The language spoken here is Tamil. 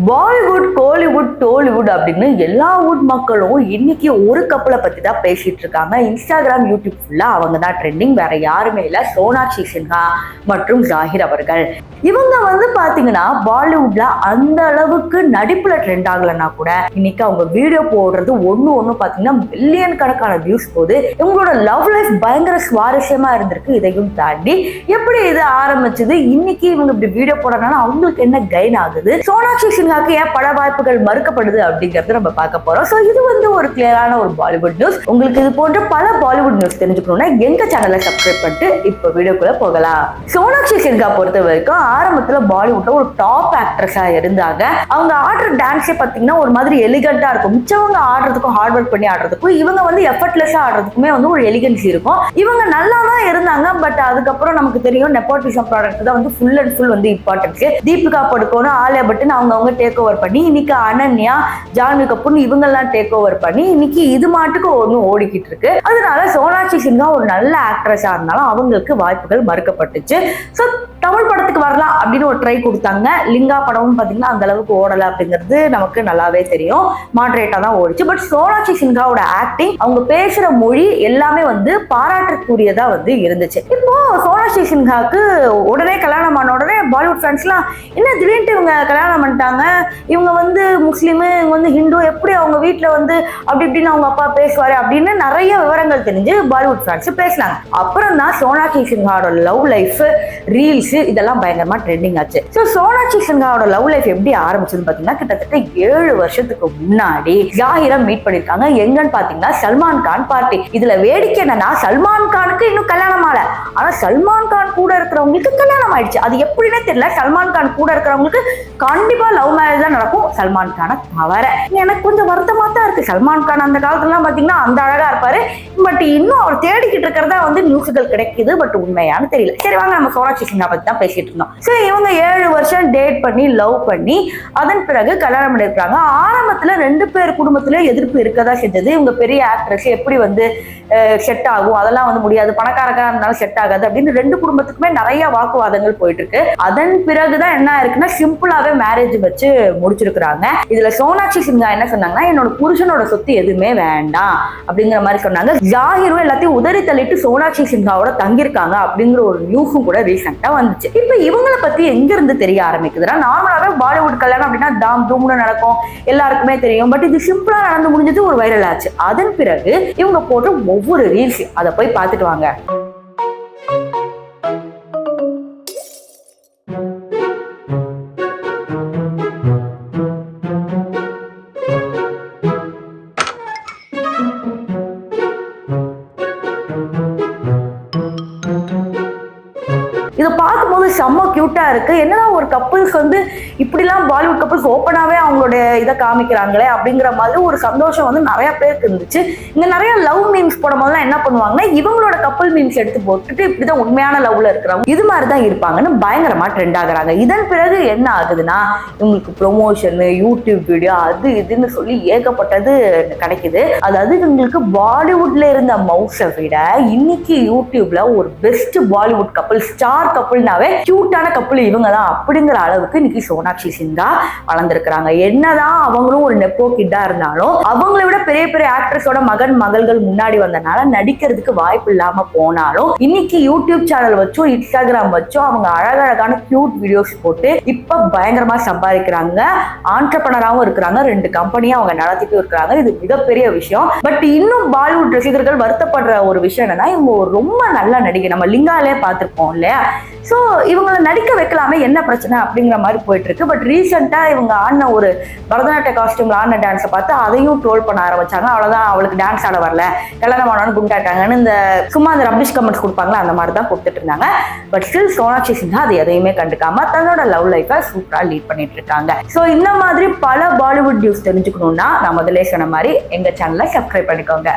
பாலிவுட், கோலிவுட், டோலிவுட் அப்படின்னு எல்லா வுட் மக்களும் இன்னைக்கு ஒரு கப்பலை பத்தி தான் பேசிட்டு இருக்காங்க. இன்ஸ்டாகிராம், யூடியூப் ஃபுல்லா அவங்க தான் ட்ரெண்டிங். வேற யாருமே இல்ல, சோனாக்ஷி சின்ஹா மற்றும் ஜாகிர் அவர்கள். இவங்க பாத்தீங்கன்னா பாலிவுட்ல அந்த அளவுக்கு நடிப்புல ட்ரெண்ட் ஆகலன்னா கூட இன்னைக்கு அவங்க வீடியோ போடுறது ஒண்ணு பாத்தீங்கன்னா மில்லியன் கணக்கான வியூஸ் போகுது. இவங்களோட லவ் லைஃப் பயங்கர சுவாரஸ்யமா இருந்திருக்கு. இதையும் தாண்டி எப்படி இது ஆரம்பிச்சது, இன்னைக்கு இவங்க இப்படி வீடியோ போடுறதுனால அவங்களுக்கு என்ன கெயின் ஆகுது, சோனாக்ஷி சின்ஹாக்கு ஏன் பட வாய்ப்புகள் மறுக்கப்படுது அப்படிங்கறத நம்ம பார்க்க போறோம். சோ இது ஒரு கிளியரான ஒரு பாலிவுட் நியூஸ். உங்களுக்கு இது போன்ற பல பாலிவுட் நியூஸ் தெரிஞ்சுக்கணும்னா எங்க சேனலை சப்ஸ்கிரைப் பண்ணிட்டு இப்ப வீடியோக்குள்ள போகலாம். சோனாக்ஷி சின்ஹா பொறுத்த வரைக்கும் ஆரம்பத்துல பாலிவுட்ல ஒரு டாப் ஆக்ட்ரஸா இருந்தாங்க. அவங்க ஆடுற டான்ஸே பாத்தீங்கன்னா ஒரு மாதிரி எலிகண்டா இருக்கும். மிச்சவங்க ஆடுறதுக்கும் ஹார்ட் ஒர்க் பண்ணி ஆடுறதுக்கும் இவங்க எஃபர்ட்லெஸ்ஸா ஆடுறதுக்குமே ஒரு எலிகன்சி இருக்கும். இவங்க நல்லா தான் இருந்தாங்க. பட் அதுக்கப்புறம் நமக்கு தெரியும் நெப்போட்டிசம் ப்ராடக்ட் தான் full and full importance. Deepika Padukone, Alia பட்டன் அவங்க டேக் ஓவர் பண்ணி இன்னைக்கு அனன்யா, ஜான்வி கபூர் இவங்கெல்லாம் டேக் ஓவர் பண்ணி இன்னைக்கு இது மாட்டுக்கு ஒண்ணு ஓடிக்கிட்டு இருக்கு. அதனால சோனாக்ஷி சின்ஹா ஒரு நல்ல ஆக்ட்ரஸா இருந்தாலும் அவங்களுக்கு வாய்ப்புகள் மறுக்கப்பட்டுச்சு. சோ தமிழ் படத்துக்கு வரலாம் அப்படின்னு ஒரு ட்ரை கொடுத்தாங்க. லிங்கா படமும் பாத்தீங்கன்னா அந்த அளவுக்கு ஓடல அப்படிங்கிறது நமக்கு நல்லாவே தெரியும். மாடரேட்டா தான் ஓடிச்சு. பட் சோனாக்ஷி சின்ஹாவோட ஆக்டிங், அவங்க பேசுற மொழி எல்லாமே பாராட்டுக்குரியதா இருந்துச்சு. இப்போ சோனாக்ஷி சின்ஹாக்கு உடனே கல்யாணம் ஆன உடனே பாலிவுட் ஃபேன்ஸ் எல்லாம் என்ன திடீர்னு இவங்க கல்யாணம் பண்ணிட்டாங்க, இவங்க முஸ்லீம், இவங்க ஹிந்து, எப்படி அவங்க வீட்டுல அப்படி இப்படின்னு அவங்க அப்பா பேசுவாரு அப்படின்னு நிறைய விவரங்கள் தெரிஞ்சு பாலிவுட் ஃபேன்ஸ் பேசினாங்க. அப்புறம் தான் சோனாக்ஷி சின்ஹாவோட லவ் லைஃப், ரீல்ஸ் இதெல்லாம் பயங்கரமா ட்ரெண்டிங் ஆச்சு. ஸோ சோனாக்ஷி சின்ஹாவோட லவ் லைஃப் எப்படி ஆரம்பிச்சதுன்னு பாத்தீங்கன்னா கிட்டத்தட்ட 7 வருஷத்துக்கு முன்னாடி ஜாகிரை மீட் பண்ணிருக்காங்க. எங்கன்னு பாத்தீங்கன்னா சல்மான் கான் பார்ட்டி. இதுல வேடிக்கை என்னன்னா, சல்மான் கானுக்கு இன்னும் கல்யாணம் ஆகல, ஆனா சல்மான் கான் கூட இருக்கிறவங்களுக்கு கல்யாணம் ஆயிடுச்சு. அது எப்படின்னே தெரியல. சல்மான் கான் கூட இருக்கிறவங்களுக்கு கண்டிப்பா லவ் மேரேஜ் தான் நடக்கும், சல்மான் கானை தவிர. எனக்கு கொஞ்சம் வருத்தமா தான் இருக்கு. சல்மான் கான் அந்த காலத்துல பாத்தீங்கன்னா அந்த அழகா இருப்பாரு. பட் இன்னும் அவர் தேடிக்கிட்டு இருக்கிறதா நியூஸ்கள் கிடைக்குது. பட் உண்மையானு தெரியல. சரி வாங்க நம்ம சோனாக்ஷி சின்ஹா பத்தி தான் பேசிட்டு இருந்தோம். சரி இவங்க 7 வருஷம் டேட் பண்ணி லவ் பண்ணி அதன் பிறகு கல்யாணம் பண்ணிருக்காங்க. ஆரம்பத்துல 2 பேர் குடும்பத்திலே எதிர்ப்பு இருக்கதா செஞ்சது. இவங்க பெரிய ஆக்ட்ரஸ் எப்படி செட் ஆகும், அதெல்லாம் முடியாது, பணக்காரக்காக இருந்தாலும் செட் ஆகாது அப்படின்னு 2 குடும்பத்துக்குமே நிறைய வாக்குவாதங்கள் போயிட்டு இருக்கு. அதன் பிறகுதான் என்ன இருக்குன்னா சிம்பிளாவே மேரேஜ் வச்சு முடிச்சிருக்காங்க. இதுல சோனாக்ஷி சின்ஹா என்ன சொன்னாங்கன்னா, என்னோட புருஷனோட சொத்து எதுவுமே வேண்டாம் அப்படிங்கிற மாதிரி சொன்னாங்க. ஜாகிரும் எல்லாத்தையும் உதறி தள்ளிட்டு சோனாக்ஷி சின்ஹாவோட தங்கியிருக்காங்க அப்படிங்கிற ஒரு நியூஸும் கூட ரீசெண்டா வந்துச்சு. இப்ப இவங்களை பத்தி எங்க இருந்து தெரிய ஆரம்பிக்குதுன்னா, நார்மலாவே பாலிவுட் கல்யாணம் அப்படின்னா தாம் தூம்னு நடக்கும், எல்லாருக்குமே தெரியும். பட் இது சிம்பிளா நடந்து முடிஞ்சது, ஒரு வைரல் ஆச்சு. அதன் பிறகு இவங்க போட்டு ஒவ்வொரு ரீல்ஸ் அதை போய் பார்த்துட்டு வாங்க. இதை பார்க்கும்போது செம்ம கியூட்டா இருக்கு. என்னன்னா ஒரு கப்புள்ஸ் இப்படிலாம் பாலிவுட் கப்புள்ஸ் ஓப்பனாவே அவங்களுடைய இதை காமிக்கிறாங்களே அப்படிங்கிற மாதிரி ஒரு சந்தோஷம் நிறைய பேருக்கு இருந்துச்சு. இங்க நிறைய லவ் மீம்ஸ் போடும் போதெல்லாம் என்ன பண்ணுவாங்கன்னா, இவங்களோட கப்புள் மீம்ஸ் எடுத்து போட்டுட்டு இப்படிதான் உண்மையான லவ்ல இருக்கிறவங்க இது மாதிரிதான் இருப்பாங்கன்னு பயங்கரமா ட்ரெண்ட் ஆகுறாங்க. இதன் பிறகு என்ன ஆகுதுன்னா, இவங்களுக்கு ப்ரொமோஷன், யூடியூப் வீடியோ, அது இதுன்னு சொல்லி ஏகப்பட்டது கிடைக்குது. அதாவது இவங்களுக்கு பாலிவுட்ல இருந்த மவுஸை விட இன்னைக்கு யூடியூப்ல ஒரு பெஸ்ட் பாலிவுட் கப்புள், ஸ்டார் கப்புள்னாவே கியூட்டான கப்புள் இவங்க தான் அப்படிங்கிற அளவுக்கு இன்னைக்கு சோனாக்ஷி சின்ஹா வளர்ந்துருக்காங்க. என்னதான் அவங்களும் ஒரு நெப்போ கிட்டா இருந்தாலும் அவங்களை விட பெரிய பெரிய ஆக்ட்ரஸோட மகன் மகள்கள் முன்னாடி வந்தனால நடிக்கிறதுக்கு வாய்ப்பு இல்லாம போனாலும் இன்னைக்கு யூடியூப் சேனல் வச்சும் இன்ஸ்டாகிராம் வச்சும் அவங்க அழகழகான கியூட் வீடியோஸ் போட்டு இப்ப பயங்கரமா சம்பாதிக்கிறாங்க. ஆண்டர்பிரனராகவும் இருக்கிறாங்க. 2 கம்பெனியா அவங்க நடத்திட்டு இருக்கிறாங்க. இது மிகப்பெரிய விஷயம். பட் இன்னும் பாலிவுட் ரசிகர்கள் வருத்தப்படுற ஒரு விஷயம் என்னன்னா, இவங்க ரொம்ப நல்ல நடிகை. நம்ம லிங்காலே பார்த்திருப்போம் இல்லையா? ஸோ இவங்களை நடிக்க வைக்கலாமே, என்ன பிரச்சனை அப்படிங்கிற மாதிரி போயிட்டு இருக்கு. பட் ரீசெண்டா இவங்க ஆடின ஒரு பரதநாட்டிய காஸ்டியூம்ல ஆடின டான்ஸை பார்த்து அதையும் ட்ரோல் பண்ண ஆரம்பிச்சாங்க. அவ்வளவுதான், அவளுக்கு டான்ஸ் ஆட வரல, கல்யாணம் ஆனவனு குண்டாட்டாங்கன்னு இந்த சும்மா அந்த ரபிஷ் கமெண்ட்ஸ் கொடுப்பாங்களா, அந்த மாதிரி தான் கொடுத்துட்டு இருந்தாங்க. பட் ஸ்டில் சோனாக்ஷி சின்ஹா அது எதையுமே கண்டுக்காம தன்னோட லவ் லைஃபை சூப்பரா லீட் பண்ணிட்டு இருக்காங்க. ஸோ இந்த மாதிரி பல பாலிவுட் நியூஸ் தெரிஞ்சுக்கணும்னா நான் முதல்ல சொன்ன மாதிரி எங்க சேனலை சப்ஸ்கிரைப் பண்ணிக்கோங்க.